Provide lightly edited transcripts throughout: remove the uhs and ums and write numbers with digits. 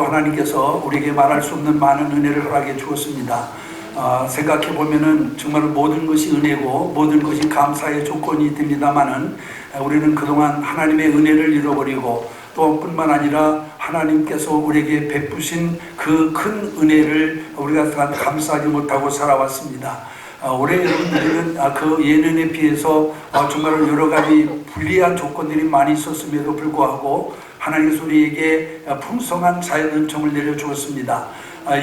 그래도 하나님께서 우리에게 말할 수 없는 많은 은혜를 허락해 주었습니다. 생각해 보면은 정말 모든 것이 은혜고 모든 것이 감사의 조건이 됩니다만은 우리는 그동안 하나님의 은혜를 잃어버리고 또 뿐만 아니라 하나님께서 우리에게 베푸신 그 큰 은혜를 우리가 감사하지 못하고 살아왔습니다. 올해 여러분들은 그 예년에 비해서 정말 여러 가지 불리한 조건들이 많이 있었음에도 불구하고 하나님께서 우리에게 풍성한 자연 은총을 내려주었습니다.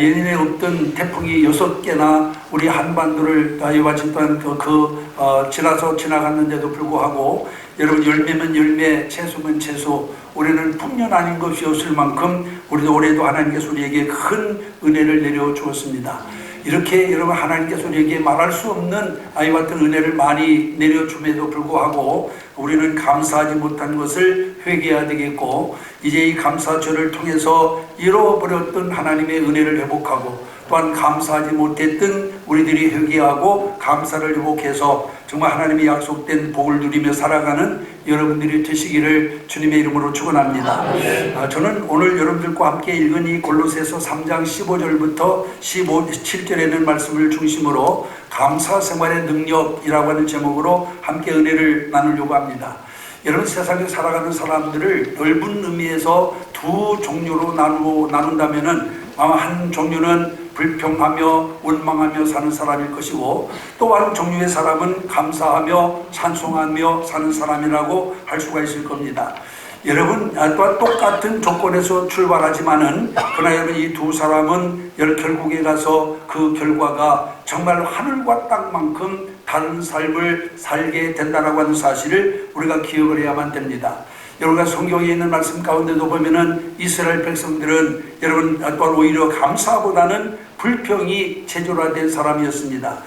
예년에 없던 태풍이 6개나 우리 한반도를 이와 같이 또한 지나갔는데도 불구하고 여러분 열매면 열매, 채소면 채소, 올해는 풍년 아닌 것이 없을 만큼 우리도 올해도 하나님께서 우리에게 큰 은혜를 내려주었습니다. 이렇게 여러분 하나님께서 우리에게 말할 수 없는 아이와 같은 은혜를 많이 내려줌에도 불구하고 우리는 감사하지 못한 것을 회개해야 되겠고, 이제 이 감사절을 통해서 잃어버렸던 하나님의 은혜를 회복하고 또한 감사하지 못했던 우리들이 회개하고 감사를 회복해서 정말 하나님이 약속된 복을 누리며 살아가는 여러분들이 되시기를 주님의 이름으로 축원합니다. 저는 오늘 여러분들과 함께 읽은 이 골로새서 3장 15절부터 17절에는 말씀을 중심으로 감사 생활의 능력이라고 하는 제목으로 함께 은혜를 나누려고 합니다. 여러분, 세상에 살아가는 사람들을 넓은 의미에서 두 종류로 나눈다면은 한 종류는 불평하며 원망하며 사는 사람일 것이고, 또 다른 종류의 사람은 감사하며 찬송하며 사는 사람이라고 할 수가 있을 겁니다. 여러분, 또한 똑같은 조건에서 출발하지만은 그러나 여러분 이 두 사람은 결국에 가서 그 결과가 정말 하늘과 땅만큼 다른 삶을 살게 된다라고 하는 사실을 우리가 기억을 해야만 됩니다. 여러분가 성경에 있는 말씀 가운데도 보면은 이스라엘 백성들은 여러분 또한 오히려 감사보다는 불평이 체조화된 사람이었습니다.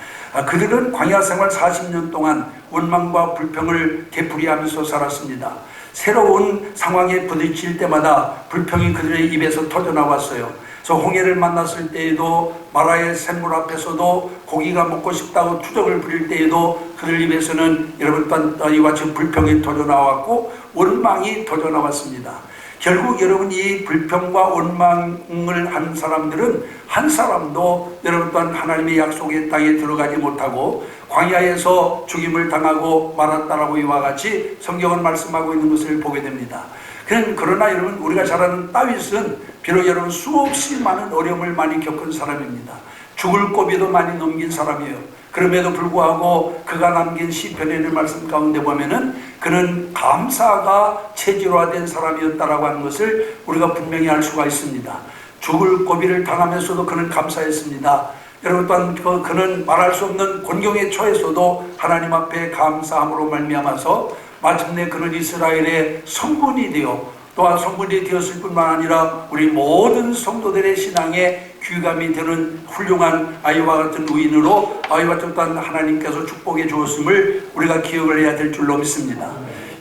그들은 광야 생활 40년 동안 원망과 불평을 되풀이하면서 살았습니다. 새로운 상황에 부딪힐 때마다 불평이 그들의 입에서 터져나왔어요. 그래서 홍해를 만났을 때에도, 마라의 샘물 앞에서도, 고기가 먹고 싶다고 투정을 부릴 때에도 그들 입에서는 여러분 또한 이와 같이 불평이 터져나왔고 원망이 터져나왔습니다. 결국 여러분 이 불평과 원망을 한 사람들은 한 사람도 여러분 또한 하나님의 약속의 땅에 들어가지 못하고 광야에서 죽임을 당하고 말았다라고 이와 같이 성경은 말씀하고 있는 것을 보게 됩니다. 그러나 여러분 우리가 잘 아는 다윗은 비록 여러분 수없이 많은 어려움을 많이 겪은 사람입니다. 죽을 고비도 많이 넘긴 사람이에요. 그럼에도 불구하고 그가 남긴 시편에 있는 말씀 가운데 보면은 그는 감사가 체질화된 사람이었다라고 하는 것을 우리가 분명히 알 수가 있습니다. 죽을 고비를 당하면서도 그는 감사했습니다. 여러분 또한 그는 말할 수 없는 곤경에 처해서도 하나님 앞에 감사함으로 말미암아서 마침내 그는 이스라엘의 성군이 되어 또한 성군이 되었을 뿐만 아니라 우리 모든 성도들의 신앙에 귀감이 되는 훌륭한 아이와 같은 의인으로 아이와 같은 또한 하나님께서 축복해 주었음을 우리가 기억을 해야 될 줄로 믿습니다.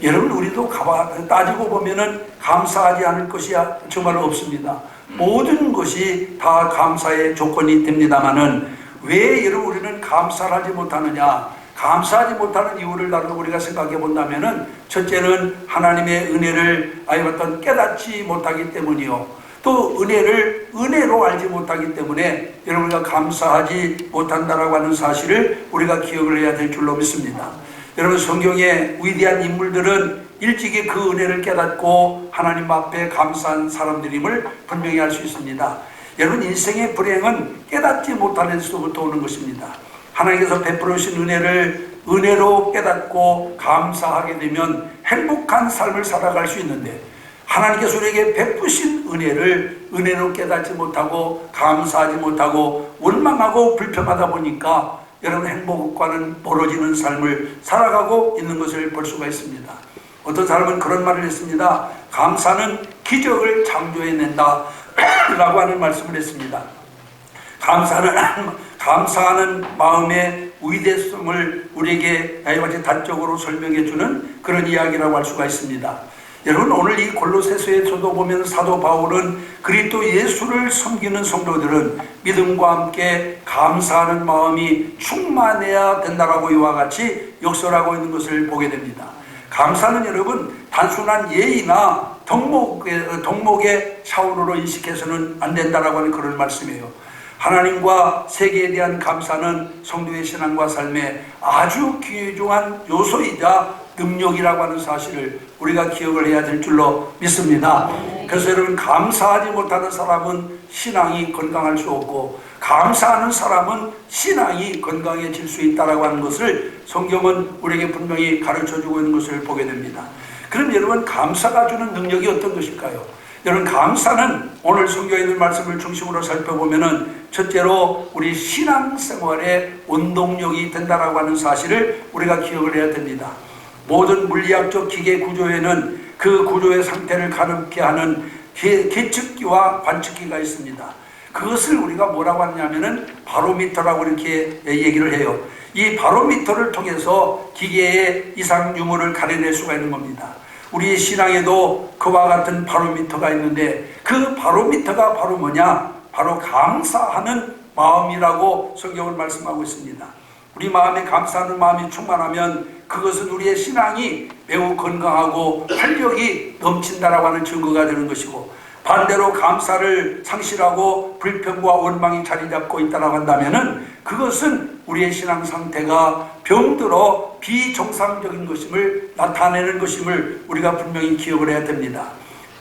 여러분 우리도 따지고 보면은 감사하지 않을 것이 정말 없습니다. 모든 것이 다 감사의 조건이 됩니다만은 왜 여러분 우리는 감사를 하지 못하느냐? 감사하지 못하는 이유를 나도 우리가 생각해 본다면은 첫째는 하나님의 은혜를 어떤 깨닫지 못하기 때문이요. 또 은혜를 은혜로 알지 못하기 때문에 여러분과 감사하지 못한다라고 하는 사실을 우리가 기억을 해야 될 줄로 믿습니다. 여러분 성경의 위대한 인물들은 일찍이 그 은혜를 깨닫고 하나님 앞에 감사한 사람들임을 분명히 알 수 있습니다. 여러분 인생의 불행은 깨닫지 못하는 데서부터 오는 것입니다. 하나님께서 베풀어 주신 은혜를 은혜로 깨닫고 감사하게 되면 행복한 삶을 살아갈 수 있는데, 하나님께서 우리에게 베푸신 은혜를 은혜로 깨닫지 못하고 감사하지 못하고 원망하고 불평하다 보니까 여러분 행복과는 멀어지는 삶을 살아가고 있는 것을 볼 수가 있습니다. 어떤 사람은 그런 말을 했습니다. 감사는 기적을 창조해낸다 라고 하는 말씀을 했습니다. 감사하는 마음의 위대성을 우리에게 같이 단적으로 설명해주는 그런 이야기라고 할 수가 있습니다. 여러분 오늘 이 골로새서에서도 보면 사도 바울은 그리스도 예수를 섬기는 성도들은 믿음과 함께 감사하는 마음이 충만해야 된다라고 이와 같이 역설하고 있는 것을 보게 됩니다. 감사는 여러분 단순한 예의나 덕목의 차원으로 인식해서는 안 된다라고 하는 그런 말씀이에요. 하나님과 세계에 대한 감사는 성도의 신앙과 삶에 아주 귀중한 요소이자 능력이라고 하는 사실을 우리가 기억을 해야 될 줄로 믿습니다. 그래서 여러분, 감사하지 못하는 사람은 신앙이 건강할 수 없고, 감사하는 사람은 신앙이 건강해질 수 있다라고 하는 것을 성경은 우리에게 분명히 가르쳐주고 있는 것을 보게 됩니다. 그럼 여러분, 감사가 주는 능력이 어떤 것일까요? 여러분, 감사는 오늘 성경에 있는 말씀을 중심으로 살펴보면은 첫째로 우리 신앙생활의 원동력이 된다라고 하는 사실을 우리가 기억을 해야 됩니다. 모든 물리학적 기계 구조에는 그 구조의 상태를 가늠케 하는 계측기와 관측기가 있습니다. 그것을 우리가 뭐라고 하냐면은 바로미터라고 이렇게 얘기를 해요. 이 바로미터를 통해서 기계의 이상 유무를 가려낼 수가 있는 겁니다. 우리 신앙에도 그와 같은 바로미터가 있는데, 그 바로미터가 바로 뭐냐? 바로 감사하는 마음이라고 성경을 말씀하고 있습니다. 우리 마음에 감사하는 마음이 충만하면 그것은 우리의 신앙이 매우 건강하고 활력이 넘친다라고 하는 증거가 되는 것이고, 반대로 감사를 상실하고 불평과 원망이 자리 잡고 있다고 한다면은 그것은 우리의 신앙 상태가 병들어 비정상적인 것임을 나타내는 것임을 우리가 분명히 기억을 해야 됩니다.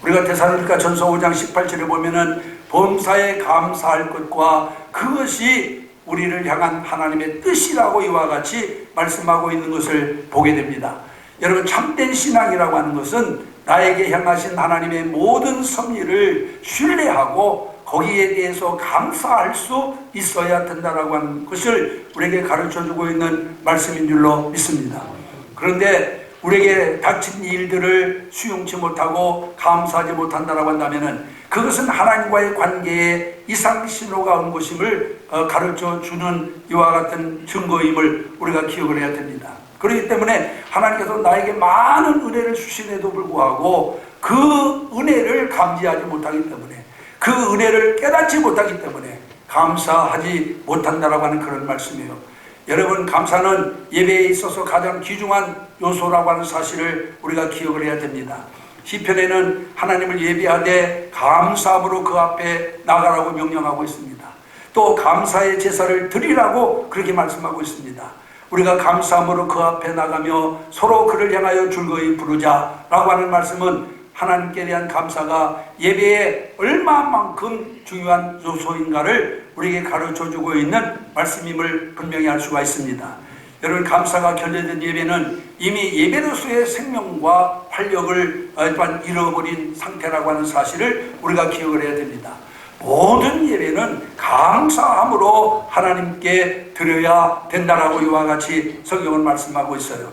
우리가 데살로니가 전서 5장 18절에 보면은 범사에 감사할 것과 그것이 우리를 향한 하나님의 뜻이라고 이와 같이 말씀하고 있는 것을 보게 됩니다. 여러분, 참된 신앙이라고 하는 것은 나에게 향하신 하나님의 모든 섭리를 신뢰하고 거기에 대해서 감사할 수 있어야 된다라고 하는 것을 우리에게 가르쳐주고 있는 말씀인 줄로 믿습니다. 그런데 우리에게 닥친 일들을 수용치 못하고 감사하지 못한다라고 한다면은 그것은 하나님과의 관계에 이상 신호가 온 것임을 가르쳐주는 이와 같은 증거임을 우리가 기억을 해야 됩니다. 그렇기 때문에 하나님께서 나에게 많은 은혜를 주심에도 불구하고 그 은혜를 감지하지 못하기 때문에, 그 은혜를 깨닫지 못하기 때문에 감사하지 못한다라고 하는 그런 말씀이에요. 여러분, 감사는 예배에 있어서 가장 귀중한 요소라고 하는 사실을 우리가 기억을 해야 됩니다. 시편에는 하나님을 예배하되 감사함으로 그 앞에 나가라고 명령하고 있습니다. 또 감사의 제사를 드리라고 그렇게 말씀하고 있습니다. 우리가 감사함으로 그 앞에 나가며 서로 그를 향하여 즐거이 부르자라고 하는 말씀은 하나님께 대한 감사가 예배에 얼마만큼 중요한 요소인가를 우리에게 가르쳐주고 있는 말씀임을 분명히 알 수가 있습니다. 여러분, 감사가 결여된 예배는 이미 예배로서의 생명과 활력을 잃어버린 상태라고 하는 사실을 우리가 기억을 해야 됩니다. 모든 예배는 감사함으로 하나님께 드려야 된다라고 이와 같이 성경은 말씀하고 있어요.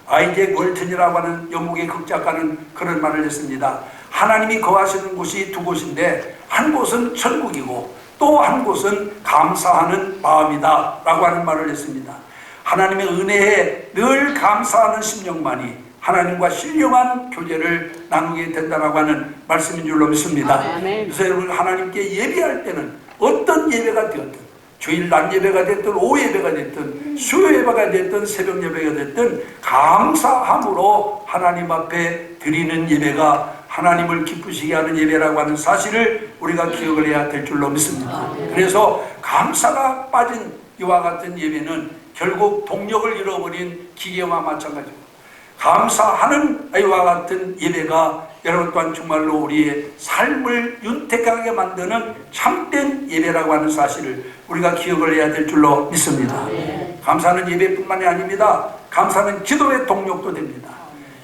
아이잭 월튼이라고 하는 영국의 극작가는 그런 말을 했습니다. 하나님이 거하시는 곳이 두 곳인데 한 곳은 천국이고 또 한 곳은 감사하는 마음이다 라고 하는 말을 했습니다. 하나님의 은혜에 늘 감사하는 심령만이 하나님과 신령한 교제를 나누게 된다라고 하는 말씀인 줄로 믿습니다. 그래서 여러분, 하나님께 예배할 때는 어떤 예배가 되었든, 주일 낮 예배가 됐든 오후 예배가 됐든 수요 예배가 됐든 새벽 예배가 됐든 감사함으로 하나님 앞에 드리는 예배가 하나님을 기쁘시게 하는 예배라고 하는 사실을 우리가 기억을 해야 될 줄로 믿습니다. 그래서 감사가 빠진 이와 같은 예배는 결국 동력을 잃어버린 기계와 마찬가지고, 감사하는 이와 같은 예배가 여러분 또한 정말로 우리의 삶을 윤택하게 만드는 참된 예배라고 하는 사실을 우리가 기억을 해야 될 줄로 믿습니다. 감사는 예배뿐만이 아닙니다. 감사는 기도의 동력도 됩니다.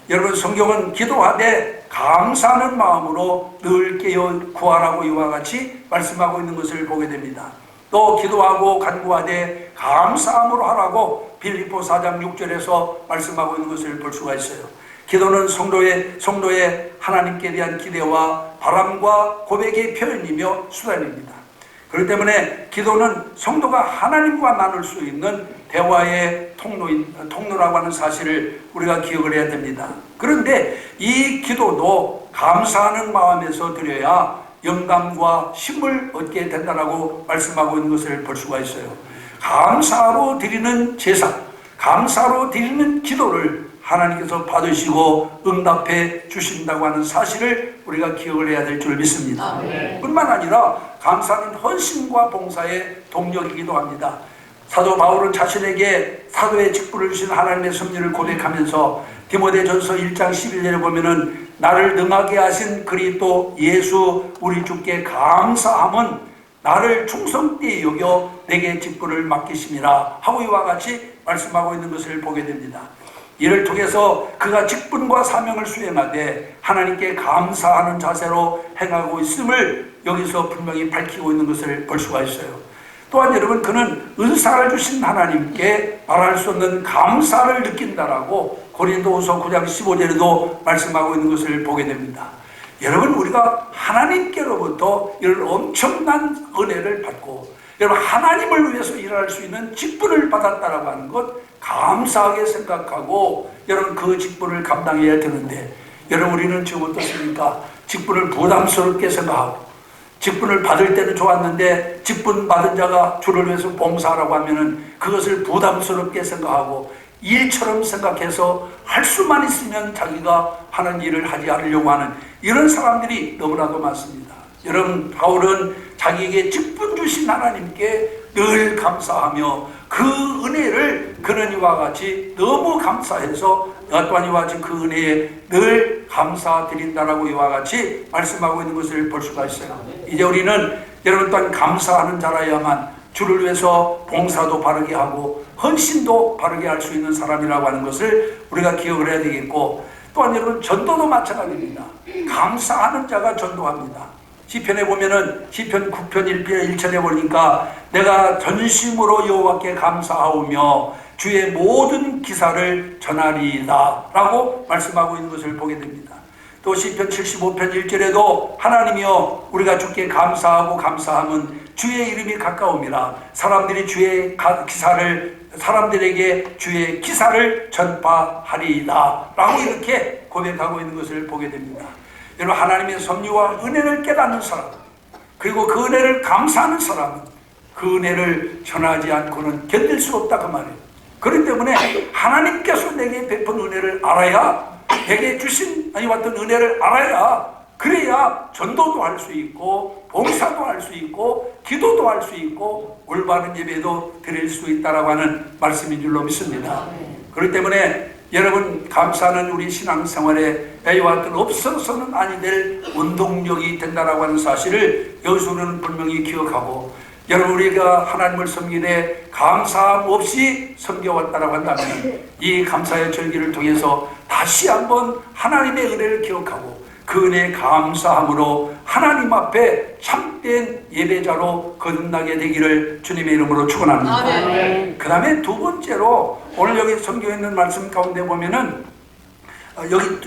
여러분, 성경은 기도하되 감사하는 마음으로 늘 깨어 구하라고 이와 같이 말씀하고 있는 것을 보게 됩니다. 또 기도하고 간구하되 감사함으로 하라고 빌립보 4장 6절에서 말씀하고 있는 것을 볼 수가 있어요. 기도는 성도의 하나님께 대한 기대와 바람과 고백의 표현이며 수단입니다. 그렇기 때문에 기도는 성도가 하나님과 나눌 수 있는 대화의 통로라고 하는 사실을 우리가 기억을 해야 됩니다. 그런데 이 기도도 감사하는 마음에서 드려야 영감과 힘을 얻게 된다라고 말씀하고 있는 것을 볼 수가 있어요. 감사로 드리는 제사, 감사로 드리는 기도를 하나님께서 받으시고 응답해 주신다고 하는 사실을 우리가 기억을 해야 될 줄 믿습니다. 뿐만 아니라 감사는 헌신과 봉사의 동력이기도 합니다. 사도 바울은 자신에게 사도의 직분을 주신 하나님의 섭리를 고백하면서 디모데전서 1장 11절에 보면은 나를 능하게 하신 그리스도 예수 우리 주께 감사함은 나를 충성되이 여겨 내게 직분을 맡기심이라 하고 이와 같이 말씀하고 있는 것을 보게 됩니다. 이를 통해서 그가 직분과 사명을 수행하되 하나님께 감사하는 자세로 행하고 있음을 여기서 분명히 밝히고 있는 것을 볼 수가 있어요. 또한 여러분, 그는 은사를 주신 하나님께 말할 수 없는 감사를 느낀다라고 고린도후서 9장 15절에도 말씀하고 있는 것을 보게 됩니다. 여러분, 우리가 하나님께로부터 이런 엄청난 은혜를 받고 여러분 하나님을 위해서 일할 수 있는 직분을 받았다라고 하는 것 감사하게 생각하고 여러분 그 직분을 감당해야 되는데, 여러분 우리는 지금 어떻습니까? 직분을 부담스럽게 생각하고 직분을 받을 때는 좋았는데 직분 받은 자가 주를 위해서 봉사하라고 하면은 그것을 부담스럽게 생각하고 일처럼 생각해서 할 수만 있으면 자기가 하는 일을 하지 않으려고 하는 이런 사람들이 너무나도 많습니다. 여러분, 바울은 자기에게 직분 주신 하나님께 늘 감사하며 그 은혜를 그는 이와 같이 너무 감사해서 또한 이와 같이 그 은혜에 늘 감사드린다라고 이와 같이 말씀하고 있는 것을 볼 수가 있어요. 이제 우리는 여러분 또한 감사하는 자라야만 주를 위해서 봉사도 바르게 하고 헌신도 바르게 할 수 있는 사람이라고 하는 것을 우리가 기억을 해야 되겠고, 또한 여러분 전도도 마찬가지입니다. 감사하는 자가 전도합니다. 시편에 보면은 시편 9편 1절에 보니까 내가 전심으로 여호와께 감사하오며 주의 모든 기사를 전하리이다 라고 말씀하고 있는 것을 보게 됩니다. 또 시편 75편 1절에도 하나님이여 우리가 주께 감사하고 감사함은 주의 이름이 가까움이라 사람들에게 주의 기사를 전파하리이다 라고 이렇게 고백하고 있는 것을 보게 됩니다. 여러분, 하나님의 섭리와 은혜를 깨닫는 사람, 그리고 그 은혜를 감사하는 사람은 그 은혜를 전하지 않고는 견딜 수 없다 그 말이에요. 그렇기 때문에 하나님께서 내게 베푼 은혜를 알아야, 내게 주신 아니와 같은 은혜를 알아야, 그래야 전도도 할 수 있고 봉사도 할 수 있고 기도도 할 수 있고 올바른 예배도 드릴 수 있다라고 하는 말씀인 줄로 믿습니다. 그렇기 때문에 여러분, 감사는 우리 신앙생활에 이와 같은 없어서는 아니 될 원동력이 된다라고 하는 사실을 여기서 우리는 분명히 기억하고, 여러분 우리가 하나님을 섬기되 감사함 없이 섬겨왔다라고 한다면 이 감사의 절기를 통해서 다시 한번 하나님의 은혜를 기억하고 그 은혜에 감사함으로 하나님 앞에 참된 예배자로 거듭나게 되기를 주님의 이름으로 축원합니다. 그 다음에 두 번째로 오늘 여기 성경에 있는 말씀 가운데 보면은 여기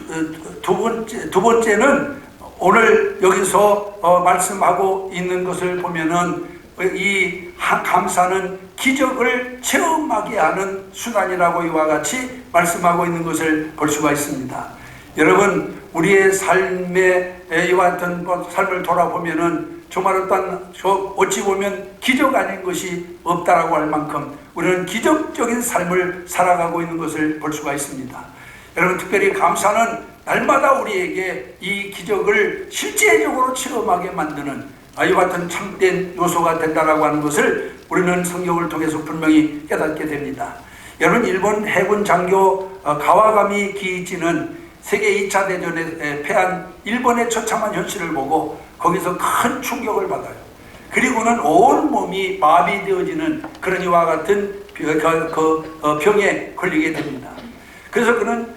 두 번째는 오늘 여기서 말씀하고 있는 것을 보면은 이 감사는 기적을 체험하게 하는 수단이라고 이와 같이 말씀하고 있는 것을 볼 수가 있습니다. 여러분, 우리의 삶의 이와 같은 삶을 돌아보면은 정말 어찌 보면 기적 아닌 것이 없다라고 할 만큼 우리는 기적적인 삶을 살아가고 있는 것을 볼 수가 있습니다. 여러분, 특별히 감사는 날마다 우리에게 이 기적을 실제적으로 체험하게 만드는 이와 같은 참된 요소가 된다라고 하는 것을 우리는 성경을 통해서 분명히 깨닫게 됩니다. 여러분, 일본 해군 장교 가와가미 기이치는 세계 2차 대전에 패한 일본의 처참한 현실을 보고 거기서 큰 충격을 받아요. 그리고는 온몸이 마비되어지는 그런 이와 같은 병에 걸리게 됩니다. 그래서 그는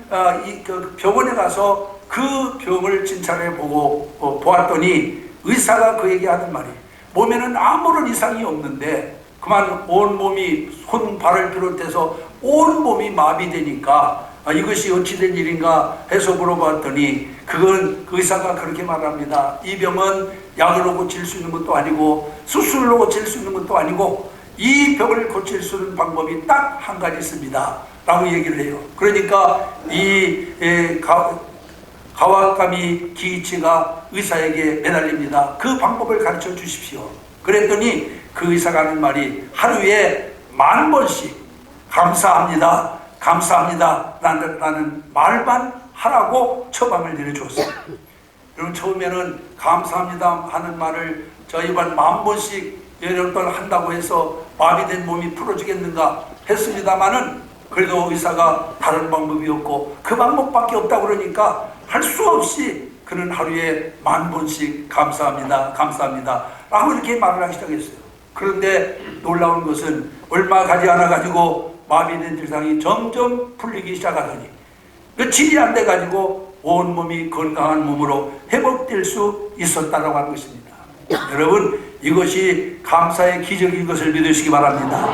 병원에 가서 그 병을 진찰해 보고 보았더니 의사가 그에게 하는 말이, 몸에는 아무런 이상이 없는데 그만 온몸이 손, 발을 비롯해서 온몸이 마비되니까 이것이 어찌된 일인가 해서 물어봤더니 그건 그 의사가 그렇게 말합니다. 이 병은 약으로 고칠 수 있는 것도 아니고 수술로 고칠 수 있는 것도 아니고 이 병을 고칠 수 있는 방법이 딱 한 가지 있습니다 라고 얘기를 해요. 그러니까 이 가와가미 기이치가 의사에게 매달립니다. 그 방법을 가르쳐 주십시오. 그랬더니 그 의사가 하는 말이 하루에 10,000번씩 감사합니다, 감사합니다 라는 말만 하라고 처방을 내려줬어요. 여러분, 처음에는 감사합니다 하는 말을 저희만 10,000번씩 여러 번 한다고 해서 마비된 몸이 풀어지겠는가 했습니다마는, 그래도 의사가 다른 방법이 없고 그 방법밖에 없다 그러니까 할 수 없이 그는 하루에 10,000번씩 감사합니다 감사합니다 라고 이렇게 말을 하기 시작했어요. 그런데 놀라운 것은 얼마 가지 않아 가지고 마비된 증상이 점점 풀리기 시작하더니 며칠이 안 돼 가지고 온몸이 건강한 몸으로 회복될 수 있었다라고 하는 것입니다. 여러분, 이것이 감사의 기적인 것을 믿으시기 바랍니다.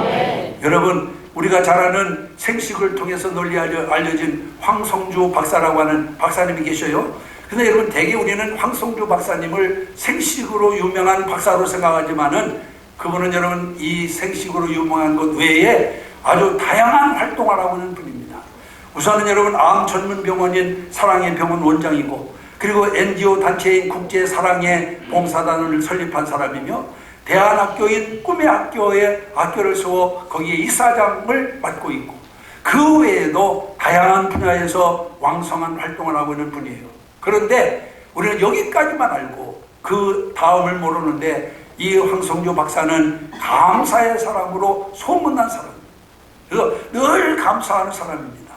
여러분, 우리가 잘 아는 생식을 통해서 널리 알려진 황성주 박사라고 하는 박사님이 계셔요. 근데 여러분, 대개 우리는 황성주 박사님을 생식으로 유명한 박사로 생각하지만은 그분은 여러분 이 생식으로 유명한 것 외에 아주 다양한 활동을 하고 있는 분입니다. 우선은 여러분 암 전문 병원인 사랑의 병원 원장이고, 그리고 NGO 단체인 국제사랑의 봉사단을 설립한 사람이며, 대안학교인 꿈의 학교에 학교를 세워 거기에 이사장을 맡고 있고, 그 외에도 다양한 분야에서 왕성한 활동을 하고 있는 분이에요. 그런데 우리는 여기까지만 알고 그 다음을 모르는데, 이 황성주 박사는 감사의 사람으로 소문난 사람입니다. 그래서 늘 감사하는 사람입니다.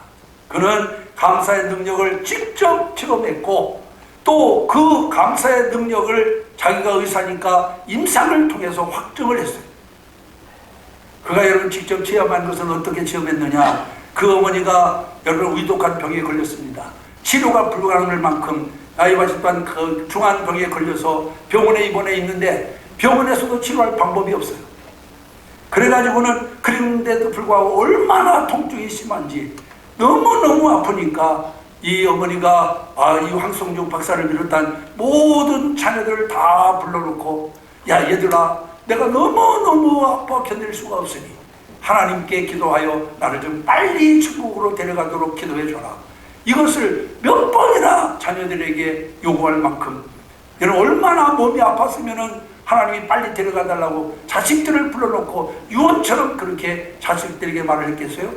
그는 감사의 능력을 직접 체험했고, 또 그 감사의 능력을 자기가 의사니까 임상을 통해서 확증을 했어요. 그가 여러분 직접 체험한 것은 어떻게 체험했느냐? 그 어머니가 여러분 위독한 병에 걸렸습니다. 치료가 불가능할 만큼 나이 받았던 그 중한 병에 걸려서 병원에 입원해 있는데 병원에서도 치료할 방법이 없어요. 그래가지고는, 그런데도 불구하고 얼마나 통증이 심한지 너무너무 아프니까 이 어머니가 이 황성주 박사를 비롯한 모든 자녀들을 다 불러놓고, 야 얘들아, 내가 너무너무 아파 견딜 수가 없으니 하나님께 기도하여 나를 좀 빨리 천국으로 데려가도록 기도해 줘라. 이것을 몇 번이나 자녀들에게 요구할 만큼, 여러분 얼마나 몸이 아팠으면은 하나님이 빨리 데려가 달라고 자식들을 불러놓고 유언처럼 그렇게 자식들에게 말을 했겠어요?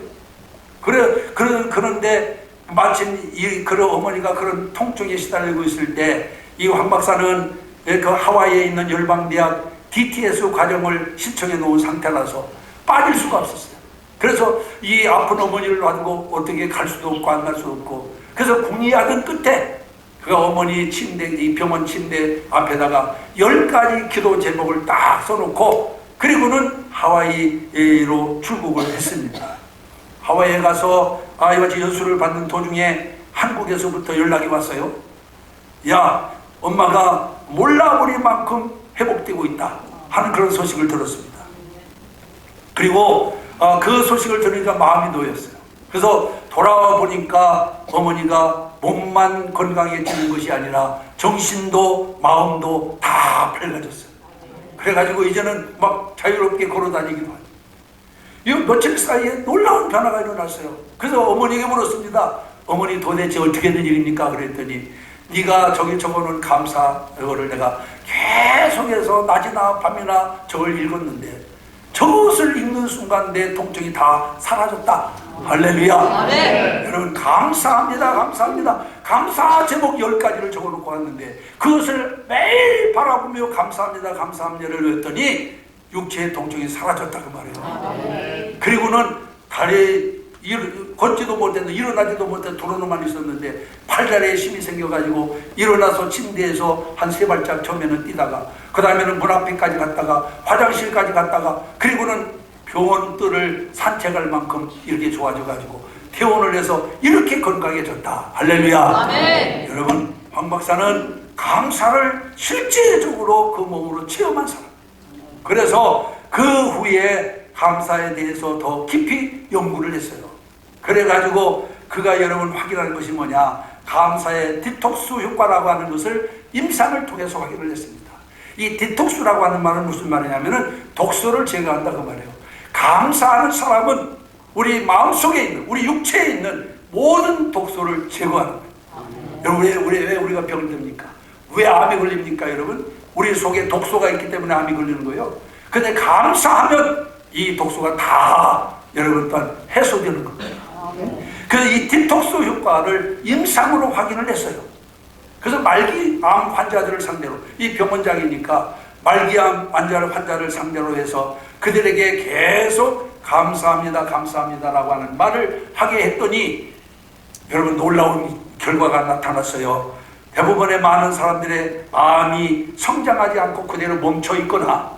그런데 마침 그런 어머니가 그런 통증에 시달리고 있을 때 이 황 박사는 그 하와이에 있는 열방대학 DTS 과정을 신청해 놓은 상태라서 빠질 수가 없었어요. 그래서 이 아픈 어머니를 놔두고 어떻게 갈 수도 없고 안 갈 수도 없고, 그래서 궁리하던 끝에 그가 어머니 침대, 이 병원 침대 앞에다가 10가지 기도 제목을 딱 써놓고, 그리고는 하와이로 출국을 했습니다. 하와이에 가서 이같이 연수를 받는 도중에 한국에서부터 연락이 왔어요. 야, 엄마가 몰라버릴 만큼 회복되고 있다 하는 그런 소식을 들었습니다. 그리고 그 소식을 들으니까 마음이 놓였어요. 그래서 돌아와 보니까 어머니가 몸만 건강해지는 것이 아니라 정신도 마음도 다 밝아졌어요. 그래가지고 이제는 막 자유롭게 걸어다니기도 하죠. 이 며칠 사이에 놀라운 변화가 일어났어요. 그래서 어머니에게 물었습니다. 어머니, 도대체 어떻게 된 일입니까? 그랬더니, 네가 저기 적어놓은 감사를 내가 계속해서 낮이나 밤이나 저걸 읽었는데 저것을 읽는 순간 내 통증이 다 사라졌다. 할렐루야. 네. 여러분, 감사합니다 감사합니다 감사 제목 10가지를 적어놓고 왔는데 그것을 매일 바라보며 감사합니다 감사합니다를 했더니 육체의 통증이 사라졌다 그 말이에요. 그리고는 다리에 걷지도 못했는데, 일어나지도 못해 도로로만 있었는데 팔다리에 힘이 생겨가지고 일어나서 침대에서 한 3발짝 처음에는 뛰다가, 그 다음에는 문 앞에까지 갔다가 화장실까지 갔다가, 그리고는 병원들을 산책할 만큼 이렇게 좋아져가지고 퇴원을 해서 이렇게 건강해졌다. 할렐루야. 아멘. 여러분, 황 박사는 감사를 실제적으로 그 몸으로 체험한 사람. 그래서 그 후에 감사에 대해서 더 깊이 연구를 했어요. 그래가지고 그가 여러분 확인한 것이 뭐냐, 감사의 디톡스 효과라고 하는 것을 임상을 통해서 확인을 했습니다. 이 디톡스라고 하는 말은 무슨 말이냐면은 독소를 제거한다 그 말이에요. 감사하는 사람은 우리 마음속에 있는, 우리 육체에 있는 모든 독소를 제거하는 거예요. 여러분, 왜 우리가 병듭니까? 왜 암이 걸립니까? 여러분, 우리 속에 독소가 있기 때문에 암이 걸리는 거예요. 근데 감사하면 이 독소가 다 여러분 또한 해소되는 겁니다. 이 디톡스 효과를 임상으로 확인을 했어요. 그래서 말기암 환자들을 상대로, 이 병원장이니까 말기암 환자를 상대로 해서 그들에게 계속 감사합니다, 감사합니다라고 하는 말을 하게 했더니 여러분 놀라운 결과가 나타났어요. 대부분의 많은 사람들의 마음이 성장하지 않고 그대로 멈춰 있거나,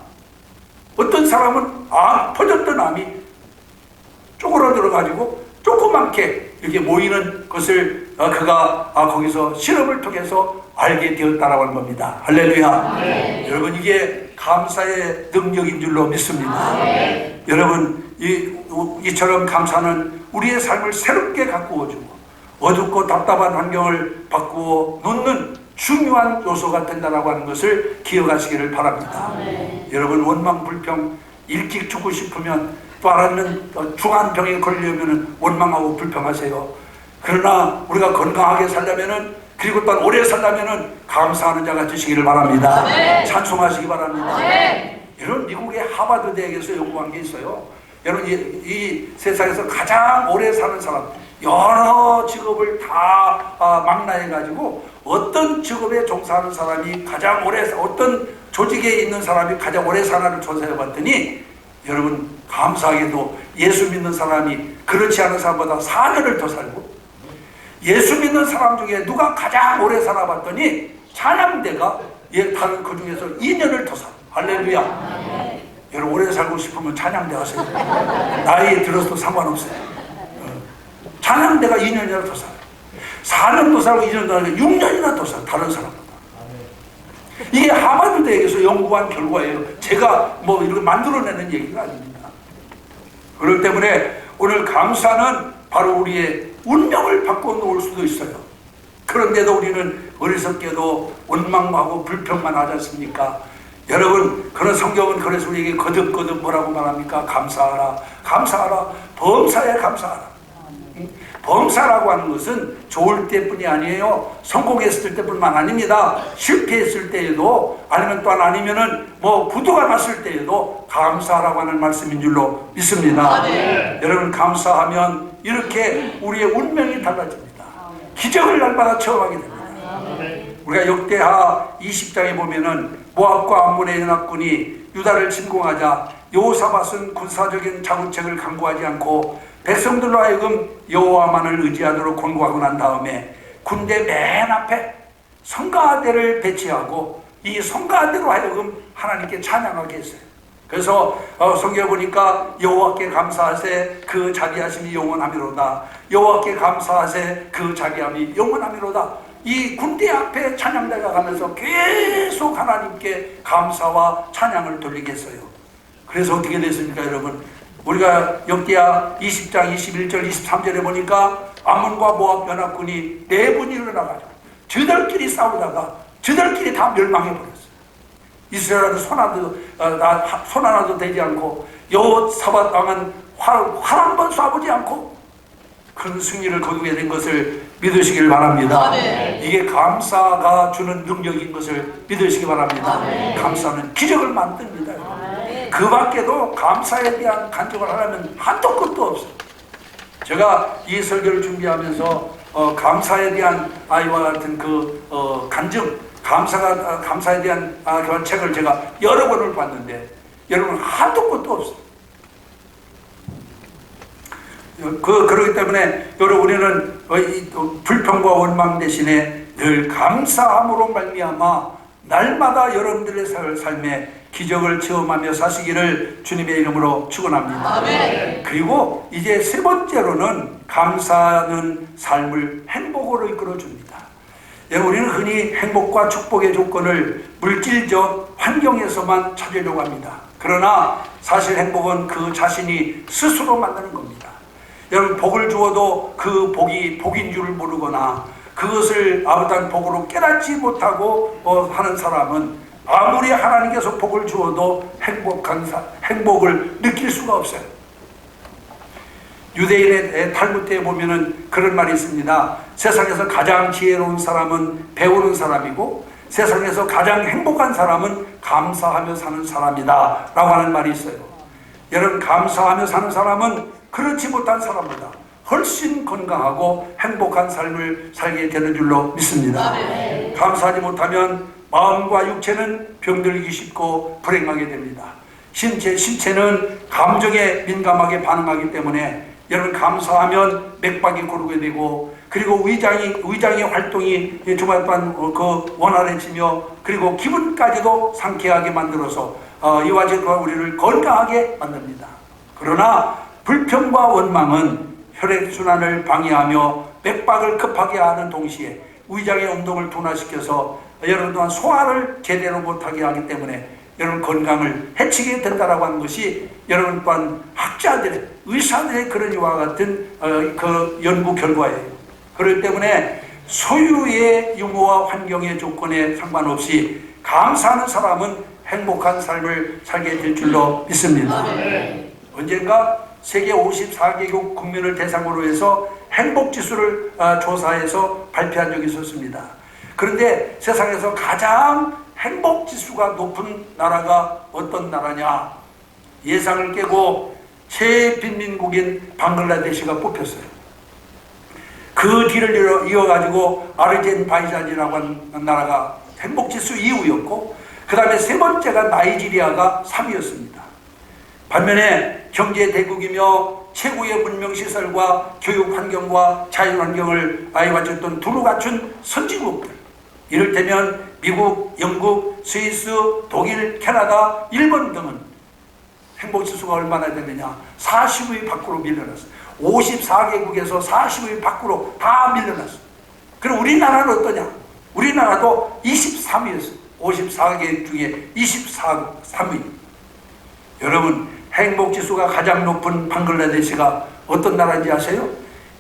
어떤 사람은 퍼졌던 암이 쪼그라들어 가지고 조그맣게 이렇게 모이는 것을 그가 거기서 실험을 통해서 알게 되었다라고 하는 겁니다. 할렐루야. 네. 여러분, 이게 감사의 능력인 줄로 믿습니다. 네. 여러분, 이처럼 감사는 우리의 삶을 새롭게 가꾸어주고 어둡고 답답한 환경을 바꾸어 놓는 중요한 요소가 된다라고 하는 것을 기억하시기를 바랍니다. 네. 여러분, 원망, 불평, 일찍 죽고 싶으면 또 알았는 중한 병에 걸리려면 원망하고 불평하세요. 그러나 우리가 건강하게 살려면은, 그리고 또 오래 살려면은 감사하는 자가 되시기를 바랍니다. 네. 찬송하시기 바랍니다. 네. 여러분, 미국의 하버드 대학에서 연구한 게 있어요. 여러분, 이 세상에서 가장 오래 사는 사람, 여러 직업을 다 망라해 가지고 어떤 직업에 종사하는 사람이 가장 오래, 어떤 조직에 있는 사람이 가장 오래 사나를 조사해 봤더니, 여러분, 감사하게도 예수 믿는 사람이 그렇지 않은 사람보다 4년을 더 살고, 예수 믿는 사람 중에 누가 가장 오래 살아봤더니 찬양대가 다른 그 중에서 2년을 더 살아. 할렐루야. 여러분, 오래 살고 싶으면 찬양대 하세요. 나이 들어서도 상관없어요. 찬양대가 2년이나 더 살아요. 4년도 살고 2년도 살고 6년이나 더 살아요. 다른 사람보다. 이게 하버드 대학에서 연구한 결과예요. 제가 뭐 이렇게 만들어내는 얘기가 아닙니다. 그렇기 때문에 오늘 감사는 바로 우리의 운명을 바꿔놓을 수도 있어요. 그런데도 우리는 어리석게도 원망하고 불평만 하지 않습니까? 여러분, 그런 성경은 그래서 우리에게 거듭거듭 뭐라고 말합니까? 감사하라, 감사하라, 범사에 감사하라. 범사라고 하는 것은 좋을 때뿐이 아니에요. 성공했을 때뿐만 아닙니다. 실패했을 때에도, 아니면 또한 아니면은 뭐 부도가 났을 때에도 감사라고 하는 말씀인 줄로 믿습니다. 네. 여러분, 감사하면 이렇게 우리의 운명이 달라집니다. 기적을 날마다 체험하게 됩니다. 우리가 역대하 20장에 보면은 모압과 암몬의 연합군이 유다를 침공하자 여호사밧은 군사적인 자구책을 강구하지 않고 백성들로 하여금 여호와만을 의지하도록 권고하고 난 다음에 군대 맨 앞에 성가대를 배치하고 이 성가대로 하여금 하나님께 찬양하게 했어요. 그래서 성경에 보니까 여호와께 감사하세 그 자비하심이 영원하미로다. 여호와께 감사하세 그 자비함이 영원하미로다. 이 군대 앞에 찬양대가 가면서 계속 하나님께 감사와 찬양을 돌리겠어요. 그래서 어떻게 됐습니까, 여러분? 우리가 역대하 20장 21절 23절에 보니까 암몬과 모압 연합군이 4분이 일어나가지고 저들끼리 싸우다가 저들끼리 다 멸망해버렸어요. 이스라엘은 손 하나도 되지 않고 여호사밧 왕은 활 한 번 쏴보지 않고 큰 승리를 거두게 된 것을 믿으시길 바랍니다. 네. 이게 감사가 주는 능력인 것을 믿으시기 바랍니다. 네. 감사는 기적을 만듭니다. 네. 그 밖에도 감사에 대한 간증을 하려면 한도 끝도 없어요. 제가 이 설교를 준비하면서 감사에 대한 아이와 같은 간증, 감사에 대한 그런 책을 제가 여러 권을 봤는데 여러분 한도 끝도 없어요. 그렇기 때문에 여러분 우리는 불평과 원망 대신에 늘 감사함으로 말미암아 날마다 여러분들의 삶에 기적을 체험하며 사시기를 주님의 이름으로 축원합니다. 아멘. 그리고 이제 세 번째로는 감사는 삶을 행복으로 이끌어줍니다. 우리는 흔히 행복과 축복의 조건을 물질적 환경에서만 찾으려고 합니다. 그러나 사실 행복은 그 자신이 스스로 만드는 겁니다. 여러분, 복을 주어도 그 복이 복인 줄을 모르거나 그것을 아무튼 복으로 깨닫지 못하고 하는 사람은 아무리 하나님께서 복을 주어도 행복을 느낄 수가 없어요. 유대인의 탈무드에 보면은 그런 말이 있습니다. 세상에서 가장 지혜로운 사람은 배우는 사람이고 세상에서 가장 행복한 사람은 감사하며 사는 사람이다 라고 하는 말이 있어요. 여러분, 감사하며 사는 사람은 그렇지 못한 사람보다 훨씬 건강하고 행복한 삶을 살게 되는 줄로 믿습니다. 감사하지 못하면 마음과 육체는 병들기 쉽고 불행하게 됩니다. 신체는 감정에 민감하게 반응하기 때문에 여러분 감사하면 맥박이 고르게 되고, 그리고 위장의 활동이 주말 동안 원활해지며, 그리고 기분까지도 상쾌하게 만들어서 이와 저와 우리를 건강하게 만듭니다. 그러나 불평과 원망은 혈액순환을 방해하며 맥박을 급하게 하는 동시에 위장의 운동을 둔화시켜서 여러분 또한 소화를 제대로 못하게 하기 때문에 여러분 건강을 해치게 된다라고 하는 것이 여러분 또한 학자들의, 의사들의 그런 이와 같은 그 연구 결과예요. 그렇기 때문에 소유의 유무와 환경의 조건에 상관없이 감사하는 사람은 행복한 삶을 살게 될 줄로 믿습니다. 언젠가 세계 54개국 국민을 대상으로 해서 행복지수를 조사해서 발표한 적이 있었습니다. 그런데 세상에서 가장 행복지수가 높은 나라가 어떤 나라냐? 예상을 깨고 최빈민국인 방글라데시가 뽑혔어요. 그 뒤를 이어가지고 아르헨바이잔이라고 하는 나라가 행복지수 2위였고, 그 다음에 세 번째가 나이지리아가 3위였습니다. 반면에 경제 대국이며 최고의 문명시설과 교육환경과 자유환경을 갖췄던 두루 갖춘 선진국들, 이를테면 미국, 영국, 스위스, 독일, 캐나다, 일본 등은 행복지수가 얼마나 되느냐? 40위 밖으로 밀려났어. 54개국에서 40위 밖으로 다 밀려났어. 그럼 우리나라는 어떠냐? 우리나라도 23위였어. 54개 중에 23위. 여러분, 행복지수가 가장 높은 방글라데시가 어떤 나라인지 아세요?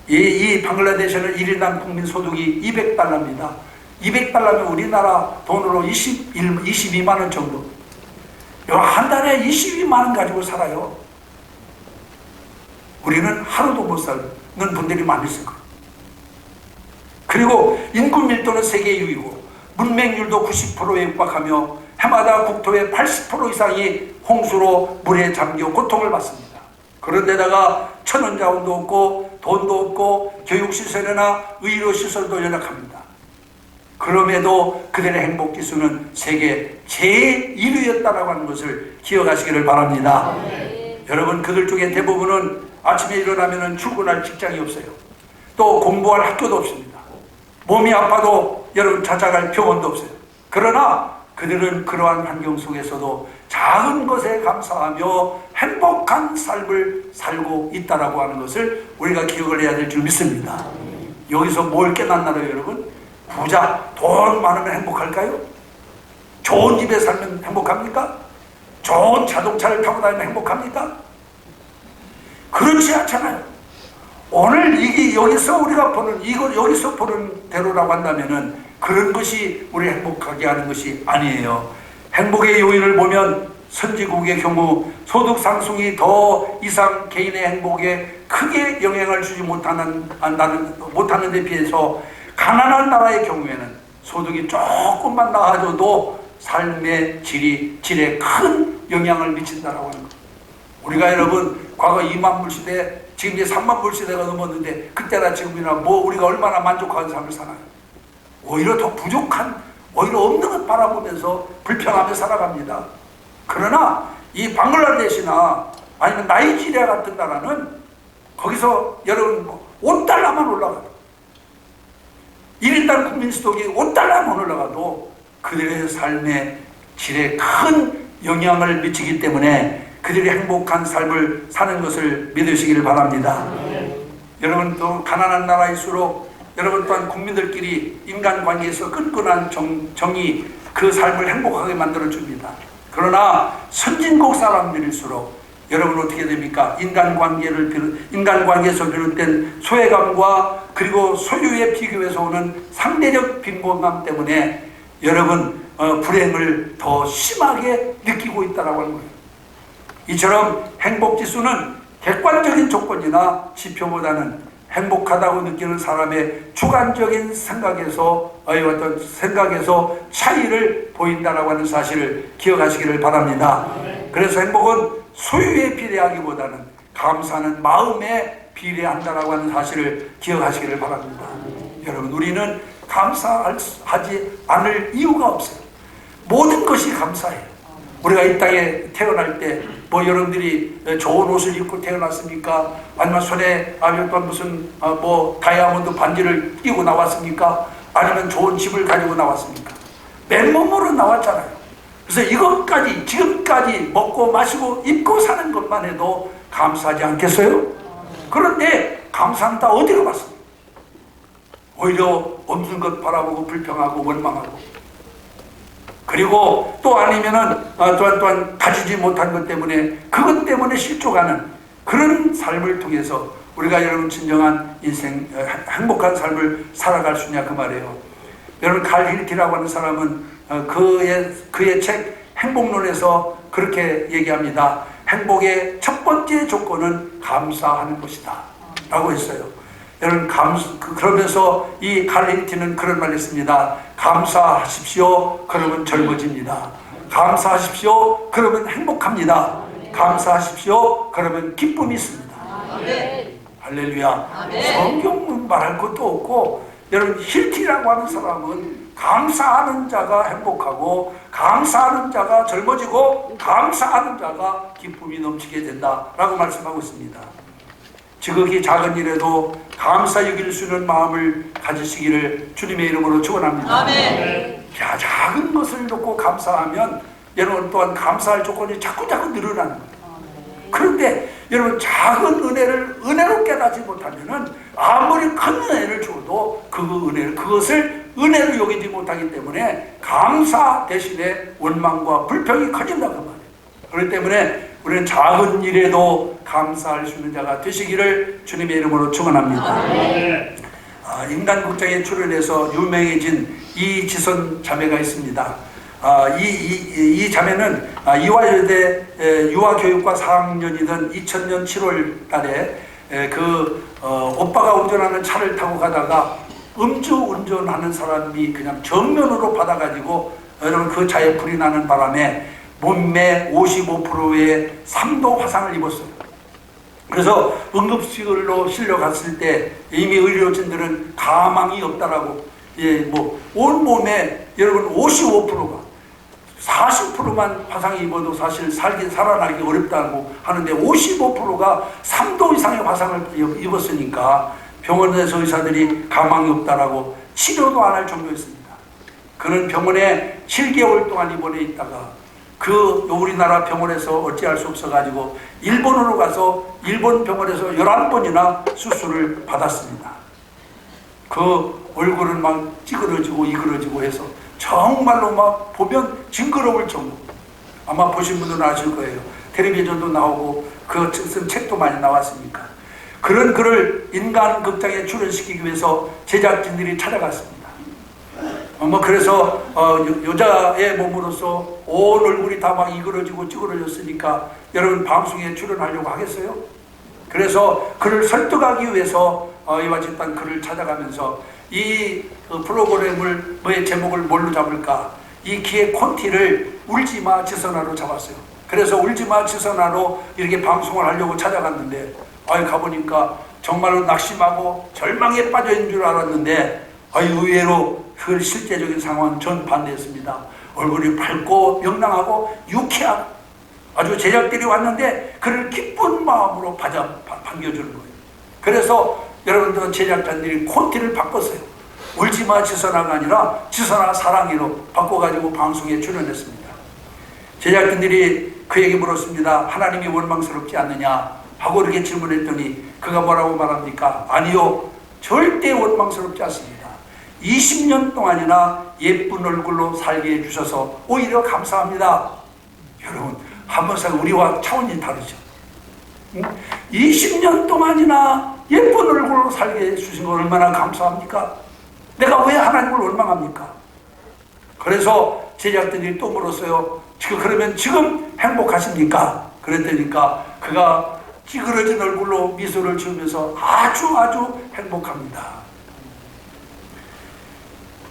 이 방글라데시는 1인당 국민소득이 200달러입니다. 200달러면 우리나라 돈으로 22만 원 정도. 한 달에 22만 원 가지고 살아요. 우리는 하루도 못 사는 분들이 많이 있을 거예요. 그리고 인구 밀도는 세계 6위고 문맹률도 90%에 육박하며 해마다 국토의 80% 이상이 홍수로 물에 잠겨 고통을 받습니다. 그런데다가 천원자원도 없고 돈도 없고 교육시설이나 의료시설도 연약합니다. 그럼에도 그들의 행복지수는 세계 제1위였다라고 하는 것을 기억하시기를 바랍니다. 여러분, 그들 중에 대부분은 아침에 일어나면 출근할 직장이 없어요. 또 공부할 학교도 없습니다. 몸이 아파도 여러분 찾아갈 병원도 없어요. 그러나 그들은 그러한 환경 속에서도 작은 것에 감사하며 행복한 삶을 살고 있다라고 하는 것을 우리가 기억을 해야 될 줄 믿습니다. 여기서 뭘 깨닫나요, 여러분? 부자, 돈 많으면 행복할까요? 좋은 집에 살면 행복합니까? 좋은 자동차를 타고 다니면 행복합니까? 그렇지 않잖아요. 오늘 이게 여기서 우리가 보는, 이걸 여기서 보는 대로라고 한다면은 그런 것이 우리 행복하게 하는 것이 아니에요. 행복의 요인을 보면 선진국의 경우 소득 상승이 더 이상 개인의 행복에 크게 영향을 주지 못하는 데 비해서 가난한 나라의 경우에는 소득이 조금만 나아져도 삶의 질에 큰 영향을 미친다라고 하는 거예요. 우리가 여러분 과거 2만 불 시대, 지금 이제 3만 불 시대가 넘었는데 그때나 지금이나 우리가 얼마나 만족한 삶을 살아요. 오히려 더 부족한, 오히려 없는 것 바라보면서 불평하며 살아갑니다. 그러나 이 방글라데시나 아니면 나이지리아 같은 나라는 거기서 여러분 5달러만 올라가도, 1인당 국민소득이 5달러만 올라가도 그들의 삶의 질에 큰 영향을 미치기 때문에 그들이 행복한 삶을 사는 것을 믿으시기를 바랍니다. 여러분, 또 가난한 나라일수록 여러분 또한 국민들끼리 인간관계에서 끈끈한 정이 그 삶을 행복하게 만들어줍니다. 그러나 선진국 사람들일수록 여러분 어떻게 됩니까? 인간관계에서 비롯된 소외감과 그리고 소유에 비교해서 오는 상대적 빈곤감 때문에 여러분 불행을 더 심하게 느끼고 있다고 하는 거예요. 이처럼 행복지수는 객관적인 조건이나 지표보다는 행복하다고 느끼는 사람의 주관적인 생각에서 차이를 보인다라고 하는 사실을 기억하시기를 바랍니다. 그래서 행복은 소유에 비례하기보다는 감사하는 마음에 비례한다라고 하는 사실을 기억하시기를 바랍니다. 여러분, 우리는 감사하지 않을 이유가 없어요. 모든 것이 감사해요. 우리가 이 땅에 태어날 때 뭐 여러분들이 좋은 옷을 입고 태어났습니까? 아니면 손에 무슨 뭐 다이아몬드 반지를 끼고 나왔습니까? 아니면 좋은 집을 가지고 나왔습니까? 맨몸으로 나왔잖아요. 그래서 이것까지 지금까지 먹고 마시고 입고 사는 것만 해도 감사하지 않겠어요? 그런데 감사는 다 어디로 갔습니까? 오히려 없는 것 바라보고 불평하고 원망하고, 그리고 또 아니면은 또한 가지지 못한 것 때문에 그것 때문에 실족하는 그런 삶을 통해서 우리가 여러분 진정한 인생, 행복한 삶을 살아갈 수 있냐 그 말이에요. 여러분, 칼 힐티라고 하는 사람은 그의 책 행복론에서 그렇게 얘기합니다. 행복의 첫 번째 조건은 감사하는 것이다 라고 했어요. 여러분, 그러면서 이 칼 힐티는 그런 말을 했습니다. 감사하십시오. 그러면 젊어집니다. 감사하십시오. 그러면 행복합니다. 감사하십시오. 그러면 기쁨이 있습니다. 할렐루야. 성경은 말할 것도 없고, 여러분, 힐티라고 하는 사람은 감사하는 자가 행복하고, 감사하는 자가 젊어지고, 감사하는 자가 기쁨이 넘치게 된다라고 말씀하고 있습니다. 지극히 작은 일에도 감사 여길 수 있는 마음을 가지시기를 주님의 이름으로 축원합니다. 아멘. 자, 작은 것을 놓고 감사하면 여러분 또한 감사할 조건이 자꾸 늘어나는 거예요. 그런데 여러분, 작은 은혜를 은혜로 깨닫지 못하면은 아무리 큰 은혜를 줘도 그것을 은혜로 여기지 못하기 때문에 감사 대신에 원망과 불평이 커진다고 말이에요. 그렇기 때문에 우리는 작은 일에도 감사할 수 있는 자가 되시기를 주님의 이름으로 축원합니다. 인간극장에 출연해서 유명해진 이지선 자매가 있습니다. 이 자매는 이화여대 유아교육과 4학년이던 2000년 7월 달에 오빠가 운전하는 차를 타고 가다가 음주운전하는 사람이 그냥 정면으로 받아가지고 여러분 그 차에 불이 나는 바람에 몸매 55%의 3도 화상을 입었어요. 그래서 응급실로 실려갔을 때 이미 의료진들은 가망이 없다라고, 온 몸에 여러분 55%가 40%만 화상이 입어도 사실 살아나기 어렵다고 하는데 55%가 3도 이상의 화상을 입었으니까 병원에서 의사들이 가망이 없다라고 치료도 안 할 정도였습니다. 그는 병원에 7개월 동안 입원해 있다가 우리나라 병원에서 어찌할 수 없어가지고 일본으로 가서 일본 병원에서 11번이나 수술을 받았습니다. 그 얼굴은 막 찌그러지고 이그러지고 해서 정말로 막 보면 징그러울 정도. 아마 보신 분들은 아실 거예요. 텔레비전도 나오고 쓴 책도 많이 나왔으니까. 그런 그를 인간극장에 출연시키기 위해서 제작진들이 찾아갔습니다. 그래서 여자의 몸으로서 온 얼굴이 다 막 이그러지고 찌그러졌으니까 여러분 방송에 출연하려고 하겠어요? 그래서 그를 설득하기 위해서 이와 같은 그를 찾아가면서 이 프로그램을 제목을 뭘로 잡을까? 이 기획 콘티를 울지마 지선아로 잡았어요. 그래서 울지마 지선아로 이렇게 방송을 하려고 찾아갔는데 가보니까 정말로 낙심하고 절망에 빠져 있는 줄 알았는데 의외로 그 실제적인 상황은 전반대였습니다. 얼굴이 밝고 명랑하고 유쾌하고 아주 제작들이 왔는데 그를 기쁜 마음으로 반겨주는 거예요. 그래서 여러분들 제작자들이 콘티를 바꿨어요. 울지마 지선아가 아니라 지선아 사랑해로 바꿔가지고 방송에 출연했습니다. 제작진들이 그에게 물었습니다. 하나님이 원망스럽지 않느냐 하고 이렇게 질문했더니 그가 뭐라고 말합니까? 아니요, 절대 원망스럽지 않습니다. 20년 동안이나 예쁜 얼굴로 살게 해주셔서 오히려 감사합니다. 여러분, 한번 생각해, 우리와 차원이 다르죠. 20년 동안이나 예쁜 얼굴로 살게 해주신 거 얼마나 감사합니까? 내가 왜 하나님을 원망합니까? 그래서 제작진이 또 물었어요. 그러면 지금 행복하십니까? 그랬더니까 그가 찌그러진 얼굴로 미소를 지으면서 아주 행복합니다.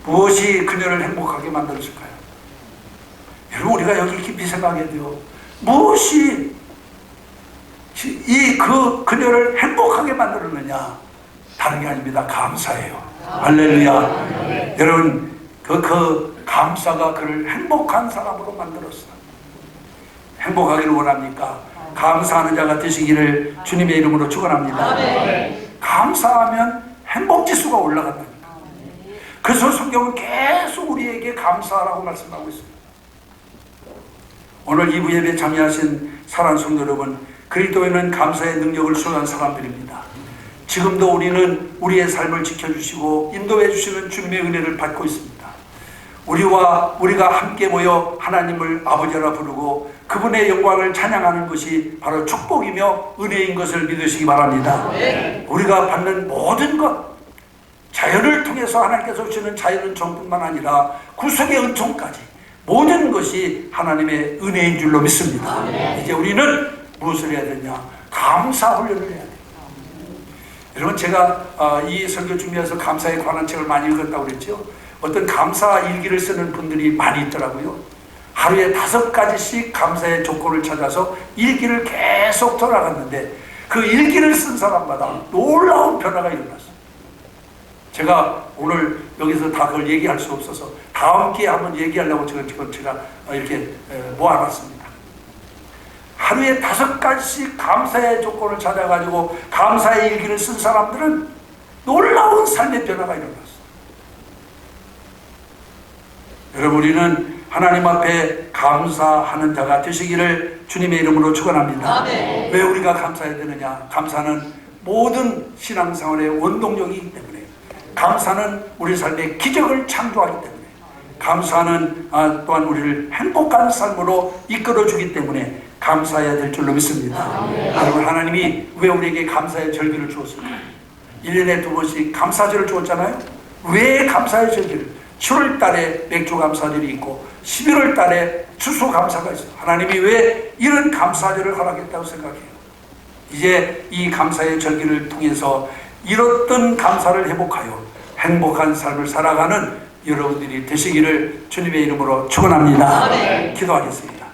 무엇이 그녀를 행복하게 만들었을까요? 여러분, 우리가 여기 깊이 생각해야 돼요. 무엇이 그녀를 행복하게 만들었느냐? 다른 게 아닙니다. 감사예요. 할렐루야. 여러분, 그 감사가 그를 행복한 사람으로 만들었어요. 행복하기를 원합니까? 감사하는 자가 되시기를 주님의 이름으로 축원합니다. 감사하면 행복지수가 올라간다니까. 그래서 성경은 계속 우리에게 감사하라고 말씀하고 있습니다. 오늘 2부 예배 참여하신 사랑하는 성도 여러분, 그리스도에는 감사의 능력을 수행한 사람들입니다. 지금도 우리는 우리의 삶을 지켜주시고 인도해 주시는 주님의 은혜를 받고 있습니다. 우리가 함께 모여 하나님을 아버지라 부르고 그분의 영광을 찬양하는 것이 바로 축복이며 은혜인 것을 믿으시기 바랍니다. 우리가 받는 모든 것, 자연을 통해서 하나님께서 주시는 자연은 정뿐만 아니라 구속의 은총까지 모든 것이 하나님의 은혜인 줄로 믿습니다. 이제 우리는 무엇을 해야 되냐? 감사 훈련을 해야 돼요. 여러분, 제가 이 설교 준비해서 감사에 관한 책을 많이 읽었다고 그랬죠. 어떤 감사 일기를 쓰는 분들이 많이 있더라고요. 하루에 5가지씩 감사의 조건을 찾아서 일기를 계속 돌아갔는데 그 일기를 쓴 사람마다 놀라운 변화가 일어났어요. 제가 오늘 여기서 다 그걸 얘기할 수 없어서 다음 기회에 한번 얘기하려고 제가 이렇게 모아놨습니다. 하루에 5가지씩 감사의 조건을 찾아가지고 감사의 일기를 쓴 사람들은 놀라운 삶의 변화가 일어났어요. 여러분, 우리는 하나님 앞에 감사하는 자가 되시기를 주님의 이름으로 축원합니다. 왜 우리가 감사해야 되느냐? 감사는 모든 신앙생활의 원동력이기 때문에, 감사는 우리 삶의 기적을 창조하기 때문에, 감사는 또한 우리를 행복한 삶으로 이끌어주기 때문에 감사해야 될 줄로 믿습니다. 여러분, 하나님이 왜 우리에게 감사의 절기를 주었을까요? 1년에 2번씩 감사절을 주었잖아요. 왜 감사의 절기를? 7월 달에 맥주 감사절이 있고 11월 달에 추수 감사가 있어요. 하나님이 왜 이런 감사절을 허락했다고 생각해요? 이제 이 감사의 절기를 통해서 잃었던 감사를 회복하여 행복한 삶을 살아가는 여러분들이 되시기를 주님의 이름으로 축원합니다. 기도하겠습니다.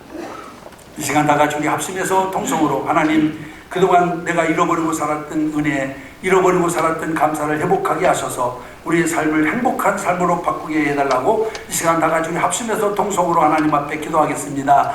이 시간 다 같이 우리 합심해서 통성으로 하나님, 그동안 내가 잃어버리고 살았던 은혜, 잃어버리고 살았던 감사를 회복하게 하셔서 우리의 삶을 행복한 삶으로 바꾸게 해달라고 이 시간 다 같이 우리 합심해서 통성으로 하나님 앞에 기도하겠습니다.